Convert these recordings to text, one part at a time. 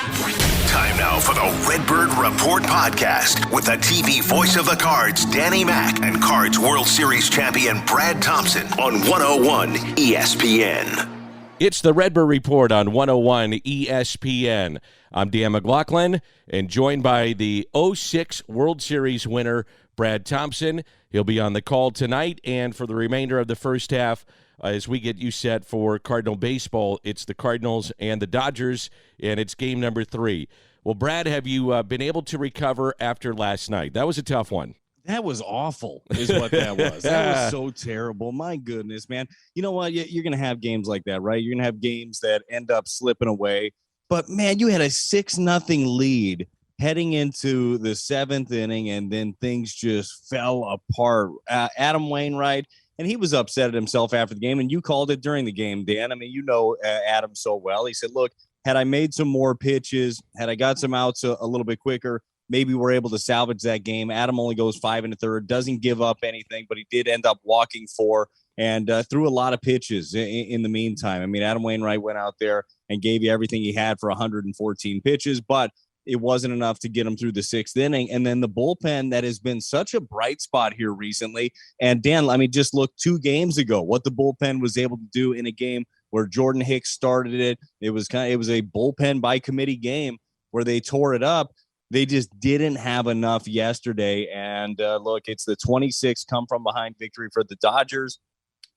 Time now for the Redbird Report podcast with the TV voice of the Cards, Danny Mac, and Cards World Series champion Brad Thompson on 101 ESPN. It's the Redbird Report on 101 ESPN. I'm Dan McLaughlin, and joined by the 06 World Series winner, Brad Thompson. He'll be on the call tonight, and for the remainder of the first half, as we get you set for Cardinal baseball, it's the Cardinals and the Dodgers, and it's game number 3. Well, Brad, have you been able to recover after last night? That was a tough one. That was awful is what that was. That was so terrible. My goodness, man. You know what? You're going to have games like that, right? You're going to have games that end up slipping away. But, man, you had a 6-0 lead heading into the 7th inning, and then things just fell apart. Adam Wainwright, and he was upset at himself after the game, and you called it during the game, Dan. I mean, you know Adam so well. He said, look, had I made some more pitches, had I got some outs a little bit quicker, maybe we're able to salvage that game. Adam only goes 5 1/3, doesn't give up anything, but he did end up walking 4 and threw a lot of pitches in the meantime. I mean, Adam Wainwright went out there and gave you everything he had for 114 pitches, but it wasn't enough to get him through the 6th inning. And then the bullpen that has been such a bright spot here recently. And Dan, I mean, just look 2 games ago, what the bullpen was able to do in a game where Jordan Hicks started it. It was a bullpen by committee game where they tore it up. They just didn't have enough yesterday. And look, it's the 26th come from behind victory for the Dodgers.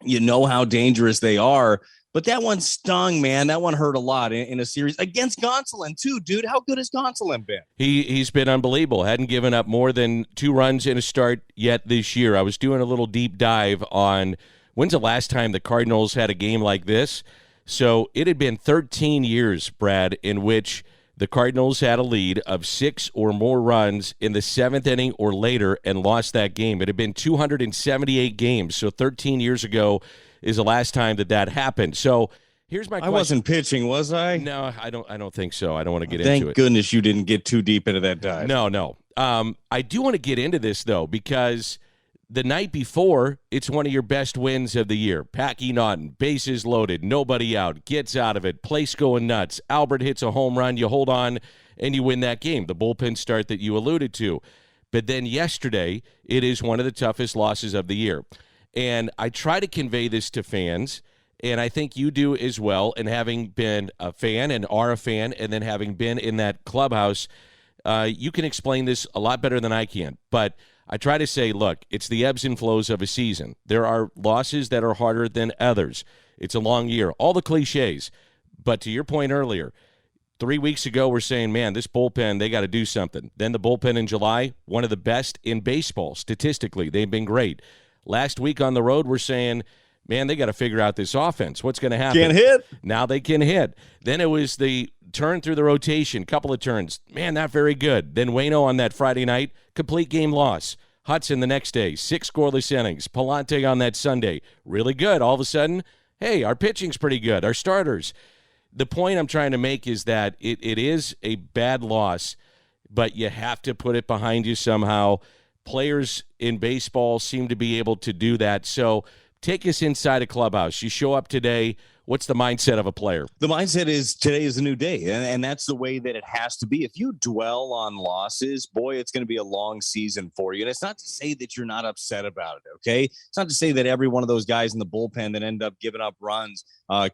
You know how dangerous they are. But that one stung, man. That one hurt a lot in a series against Gonsolin, too, dude. How good has Gonsolin been? He's been unbelievable. Hadn't given up more than 2 runs in a start yet this year. I was doing a little deep dive on when's the last time the Cardinals had a game like this. So it had been 13 years, Brad, in which the Cardinals had a lead of 6 or more runs in the 7th inning or later and lost that game. It had been 278 games, so 13 years ago is the last time that happened. So here's my question. I wasn't pitching, was I? No, I don't think so. I don't want to get Thank into it. goodness you didn't get too deep into that dive. No. I do want to get into this, though, because the night before, it's one of your best wins of the year. Packy Naughton, bases loaded, nobody out, gets out of it, place going nuts. Albert hits a home run, you hold on, and you win that game. The bullpen start that you alluded to. But then yesterday, it is one of the toughest losses of the year. And I try to convey this to fans, and I think you do as well, and having been a fan and are a fan, and then having been in that clubhouse, you can explain this a lot better than I can. But I try to say, look, it's the ebbs and flows of a season. There are losses that are harder than others. It's a long year. All the cliches. But to your point earlier, 3 weeks ago, we're saying, man, this bullpen, they got to do something. Then the bullpen in July, one of the best in baseball statistically. They've been great. Last week on the road, we're saying, man, they got to figure out this offense. What's going to happen? Can't hit. Now they can hit. Then it was the turn through the rotation, couple of turns. Man, not very good. Then Waino on that Friday night, complete game loss. Hudson the next day, 6 scoreless innings. Palante on that Sunday, really good. All of a sudden, hey, our pitching's pretty good, our starters. The point I'm trying to make is that it is a bad loss, but you have to put it behind you somehow. Players in baseball seem to be able to do that. So take us inside a clubhouse. You show up today. What's the mindset of a player? The mindset is today is a new day, and that's the way that it has to be. If you dwell on losses, boy, it's going to be a long season for you. And it's not to say that you're not upset about it, okay? It's not to say that every one of those guys in the bullpen that end up giving up runs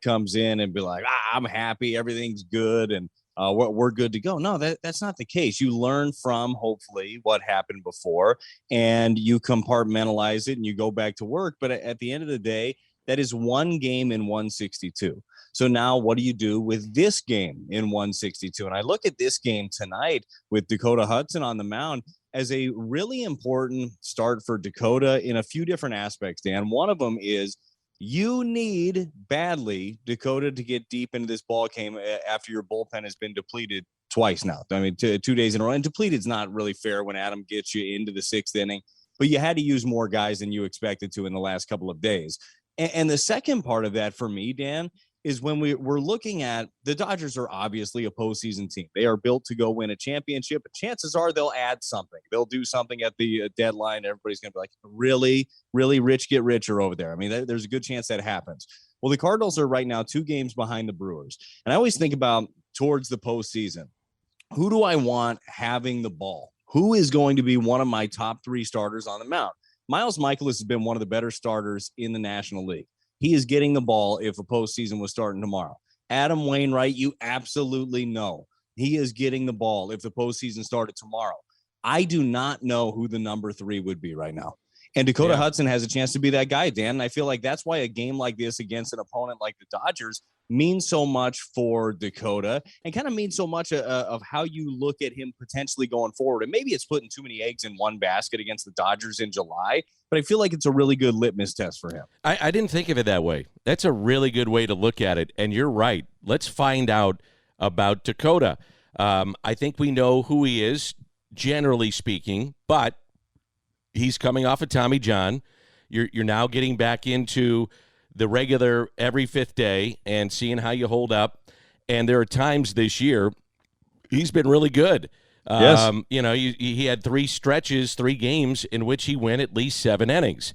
comes in and be like, I'm happy, everything's good, and we're good to go. No, that's not the case. You learn from, hopefully, what happened before, and you compartmentalize it, and you go back to work. But at the end of the day, that is one game in 162. So now what do you do with this game in 162? And I look at this game tonight with Dakota Hudson on the mound as a really important start for Dakota in a few different aspects, Dan. One of them is you need badly, Dakota, to get deep into this ball game after your bullpen has been depleted twice now. I mean, 2 days in a row. And depleted is not really fair when Adam gets you into the 6th inning. But you had to use more guys than you expected to in the last couple of days. And the second part of that for me, Dan, is when we're looking at the Dodgers are obviously a postseason team. They are built to go win a championship, but chances are they'll add something. They'll do something at the deadline. Everybody's going to be like, really, really rich get richer over there. I mean, there's a good chance that happens. Well, the Cardinals are right now 2 games behind the Brewers. And I always think about towards the postseason. who do I want having the ball? Who is going to be one of my top 3 starters on the mound? Miles Michaelis has been one of the better starters in the National League. He is getting the ball if a postseason was starting tomorrow. Adam Wainwright, you absolutely know he is getting the ball if the postseason started tomorrow. I do not know who the number 3 would be right now. And Dakota Hudson has a chance to be that guy, Dan. And I feel like that's why a game like this against an opponent like the Dodgers means so much for Dakota and kind of means so much of how you look at him potentially going forward. And maybe it's putting too many eggs in one basket against the Dodgers in July, but I feel like it's a really good litmus test for him. I didn't think of it that way. That's a really good way to look at it. And you're right. Let's find out about Dakota. I think we know who he is, generally speaking, but he's coming off of Tommy John. You're now getting back into the regular every 5th day and seeing how you hold up. And there are times this year he's been really good. Yes. He had 3 stretches, 3 games in which he went at least 7 innings.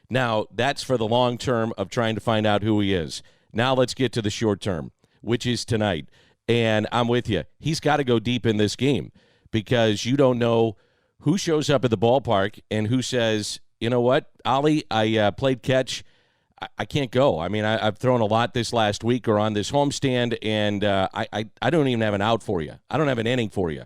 Now, that's for the long term of trying to find out who he is. Now let's get to the short term, which is tonight. And I'm with you. He's got to go deep in this game because you don't know who shows up at the ballpark and who says, you know what, Ollie, I played catch. I can't go. I mean, I've thrown a lot this last week or on this homestand, and I don't even have an out for you. I don't have an inning for you.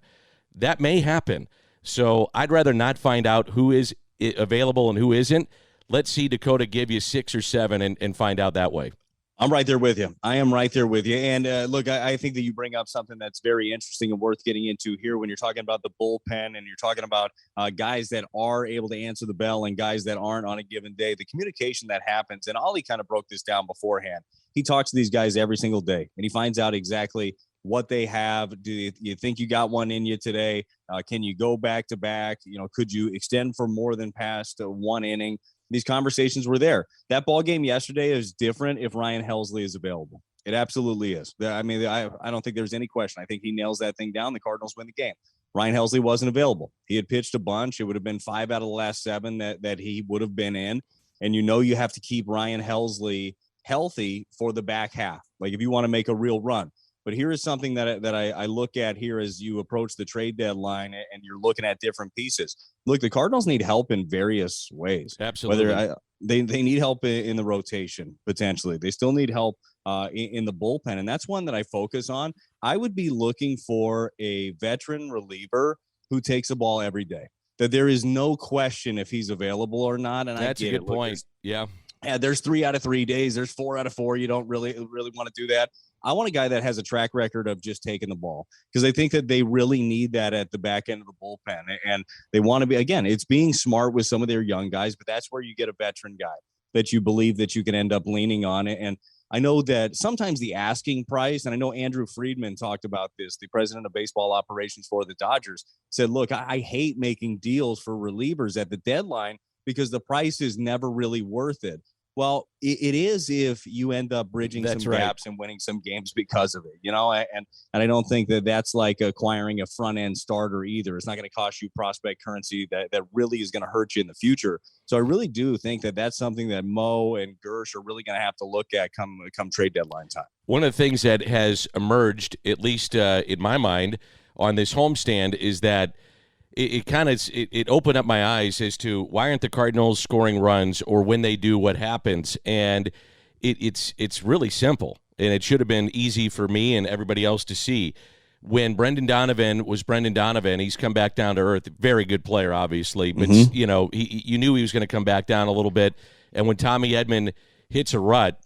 That may happen. So I'd rather not find out who is available and who isn't. Let's see Dakota give you 6 or 7 and find out that way. I'm right there with you. I am right there with you. And look, I think that you bring up something that's very interesting and worth getting into here when you're talking about the bullpen and you're talking about guys that are able to answer the bell and guys that aren't on a given day. The communication that happens, and Ollie kind of broke this down beforehand. He talks to these guys every single day, and he finds out exactly what they have. Do you think you got one in you today? Can you go back to back? Could you extend for more than past 1 inning? These conversations were there. That ball game yesterday is different if Ryan Helsley is available. It absolutely is. I mean, I don't think there's any question. I think he nails that thing down. The Cardinals win the game. Ryan Helsley wasn't available. He had pitched a bunch. It would have been 5 out of the last 7 that he would have been in. And you have to keep Ryan Helsley healthy for the back half. Like if you want to make a real run. But here is something that I look at here as you approach the trade deadline and you're looking at different pieces. Look, the Cardinals need help in various ways. Absolutely. They need help in the rotation, potentially. They still need help in the bullpen, and that's one that I focus on. I would be looking for a veteran reliever who takes the ball every day, that there is no question if he's available or not. And that's a good point. Yeah, there's 3 out of 3 days. There's 4 out of 4. You don't really want to do that. I want a guy that has a track record of just taking the ball because I think that they really need that at the back end of the bullpen. And they want to be, again, it's being smart with some of their young guys, but that's where you get a veteran guy that you believe that you can end up leaning on it. And I know that sometimes the asking price, and I know Andrew Friedman talked about this, the president of baseball operations for the Dodgers, said, look, I hate making deals for relievers at the deadline because the price is never really worth it. Well, it is if you end up bridging some gaps and winning some games because of it, and I don't think that that's like acquiring a front end starter either. It's not going to cost you prospect currency that really is going to hurt you in the future. So I really do think that that's something that Mo and Gersh are really going to have to look at come trade deadline time. One of the things that has emerged, at least in my mind, on this homestand is that it opened up my eyes as to why aren't the Cardinals scoring runs, or when they do, what happens? And it's really simple, and it should have been easy for me and everybody else to see. When Brendan Donovan was Brendan Donovan, he's come back down to earth. Very good player, obviously, but you knew he was going to come back down a little bit. And when Tommy Edman hits a rut,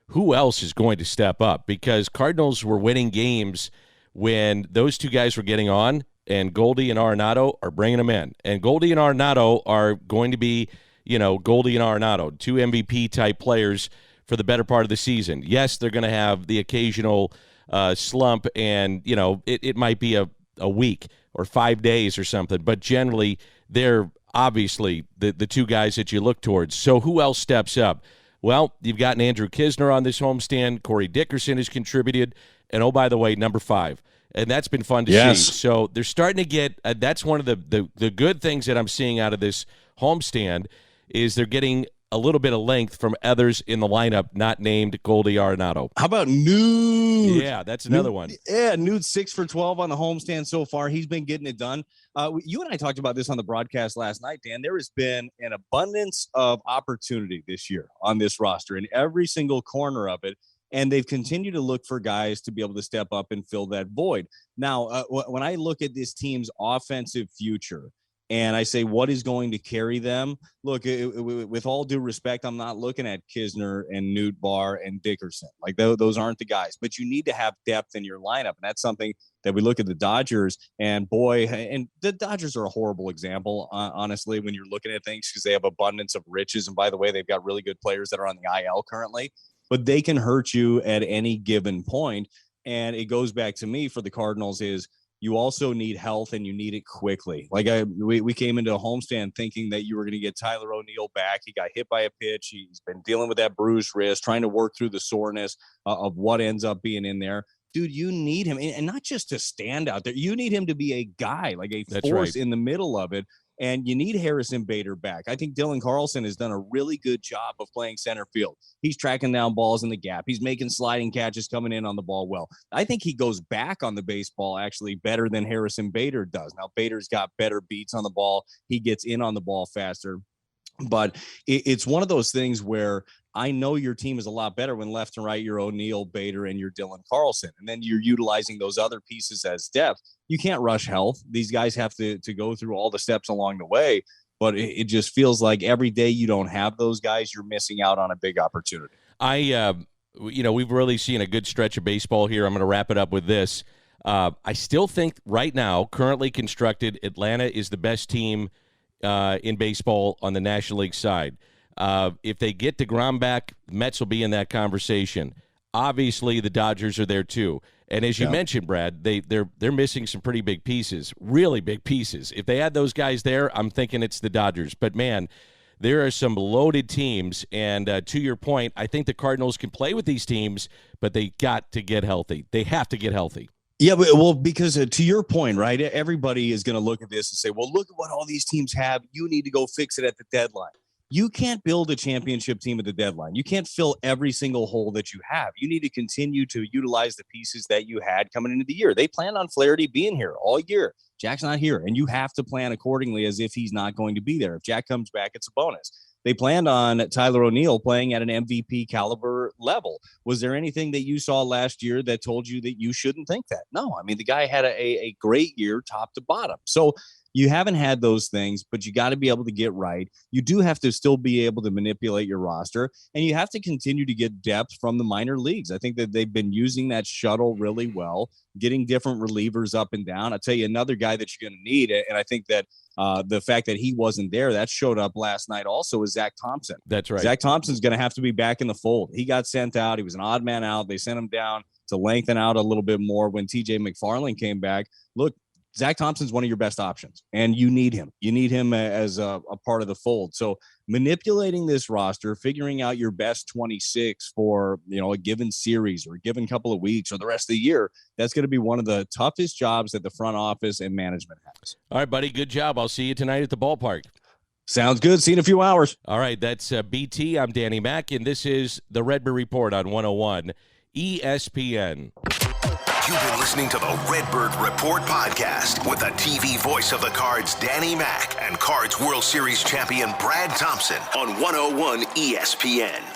who else is going to step up? Because Cardinals were winning games when those 2 guys were getting on. And Goldie and Arenado are bringing them in. And Goldie and Arenado are going to be, Goldie and Arenado, 2 MVP-type players for the better part of the season. Yes, they're going to have the occasional slump, and, it might be a week or 5 days or something. But generally, they're obviously the 2 guys that you look towards. So who else steps up? Well, you've gotten Andrew Kisner on this homestand. Corey Dickerson has contributed. And, oh, by the way, number 5. And that's been fun to see. So they're starting to get that's one of the good things that I'm seeing out of this homestand is they're getting a little bit of length from others in the lineup not named Goldie Arenado. How about Nude? Yeah, that's another one. Yeah, Nude 6 for 12 on the homestand so far. He's been getting it done. You and I talked about this on the broadcast last night, Dan. There has been an abundance of opportunity this year on this roster in every single corner of it. And they've continued to look for guys to be able to step up and fill that void. Now, when I look at this team's offensive future, and I say, what is going to carry them? Look, with all due respect, I'm not looking at Kisner and Newt Barr and Dickerson. Like, those aren't the guys. But you need to have depth in your lineup. And that's something that we look at the Dodgers. And, and the Dodgers are a horrible example, honestly, when you're looking at things because they have abundance of riches. And, by the way, they've got really good players that are on the IL currently. But they can hurt you at any given point. And it goes back to me for the Cardinals is – you also need health, and you need it quickly. Like we came into a homestand thinking that you were going to get Tyler O'Neill back. He got hit by a pitch. He's been dealing with that bruised wrist, trying to work through the soreness of what ends up being in there. Dude, you need him, and not just to stand out there. You need him to be a guy, like a force in the middle of it. And you need Harrison Bader back. I think Dylan Carlson has done a really good job of playing center field. He's tracking down balls in the gap. He's making sliding catches, coming in on the ball well. I think he goes back on the baseball actually better than Harrison Bader does. Now, Bader's got better beats on the ball. He gets in on the ball faster. But it's one of those things where I know your team is a lot better when left and right you're O'Neill, Bader, and you're Dylan Carlson. And then you're utilizing those other pieces as depth. You can't rush health. These guys have to go through all the steps along the way. But it just feels like every day you don't have those guys, you're missing out on a big opportunity. We've really seen a good stretch of baseball here. I'm going to wrap it up with this. I still think right now, currently constructed, Atlanta is the best team in baseball on the National League side. If they get DeGrom back, the Mets will be in that conversation. Obviously, the Dodgers are there too. And as you mentioned, Brad, they're missing some pretty big pieces, really big pieces. If they had those guys there, I'm thinking it's the Dodgers. But, man, there are some loaded teams. And to your point, I think the Cardinals can play with these teams, but they got to get healthy. They have to get healthy. Yeah, well, because to your point, right, everybody is going to look at this and say, well, look at what all these teams have. You need to go fix it at the deadline. You can't build a championship team at the deadline. You can't fill every single hole that you have. You need to continue to utilize the pieces that you had coming into the year. They planned on Flaherty being here all year. Jack's not here, and you have to plan accordingly as if he's not going to be there. If Jack comes back, it's a bonus. They planned on Tyler O'Neill playing at an MVP caliber level. Was there anything that you saw last year that told you that you shouldn't think that? No. I mean, the guy had a great year top to bottom. So you haven't had those things, but you got to be able to get right. You do have to still be able to manipulate your roster, and you have to continue to get depth from the minor leagues. I think that they've been using that shuttle really well, getting different relievers up and down. I'll tell you another guy that you're going to need, and I think that the fact that he wasn't there, that showed up last night also, is Zach Thompson. That's right. Zach Thompson's going to have to be back in the fold. He got sent out. He was an odd man out. They sent him down to lengthen out a little bit more when TJ McFarland came back. Look, Zach Thompson's one of your best options, and you need him. You need him as a part of the fold. So manipulating this roster, figuring out your best 26 for, a given series or a given couple of weeks or the rest of the year, that's going to be one of the toughest jobs that the front office and management has. All right, buddy, good job. I'll see you tonight at the ballpark. Sounds good. See you in a few hours. All right, that's BT. I'm Danny Mack, and this is the Redbird Report on 101 ESPN. You've been listening to the Redbird Report podcast with the TV voice of the Cards, Danny Mack, and Cards World Series champion Brad Thompson on 101 ESPN.